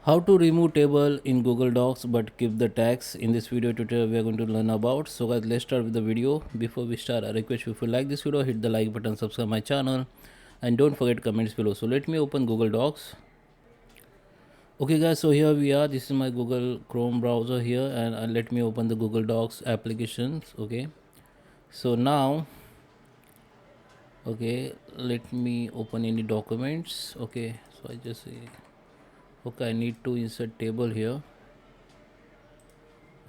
How to remove table in Google Docs but keep the tags. In this video tutorial we are going to learn about. So guys, let's start with the video. Before we start, I request you, if you like this video, hit the like button, subscribe my channel, and don't forget comments below. So let me open Google Docs. Okay guys, so here we are. This is my Google Chrome browser here, and let me open the Google Docs applications. Okay, so now, okay, let me open any documents. Okay, so I just say, okay, I need to insert table here.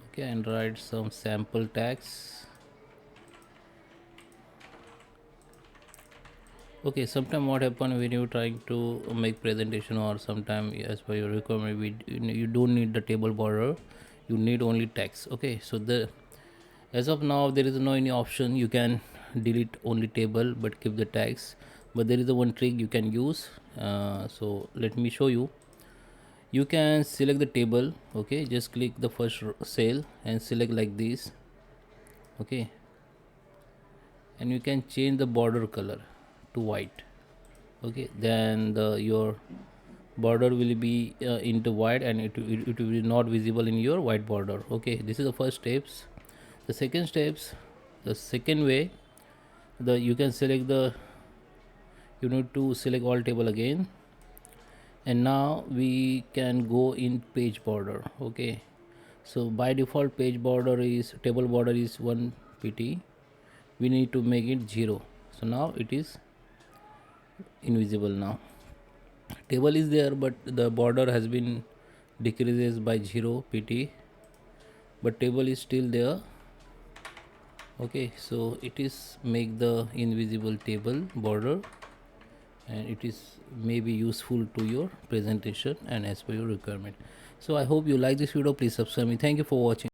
Okay, and write some sample tags. Okay, sometime what happen when you're trying to make presentation, or sometime as per your requirement, you don't need the table border, you need only text. Okay, so the as of now there is no any option. You can delete only table but keep the tags, but there is a one trick you can use. So let me show you. You can select the table. Okay, just click the first cell and select like this. Okay, and you can change the border color to white. Okay, then your border will be into white, and it will be not visible in your white border. Okay, this is the first steps. The second way, the you can select the, you need to select all table again, and now we can go in page border. Okay, so by default page border is, table border is 1 pt. We need to make it 0. So now it is invisible. Now table is there, but the border has been decreases by 0 pt, but table is still there. Okay, so it is make the invisible table border, and it is maybe useful to your presentation and as per your requirement. So I hope you like this video. Please subscribe me. Thank you for watching.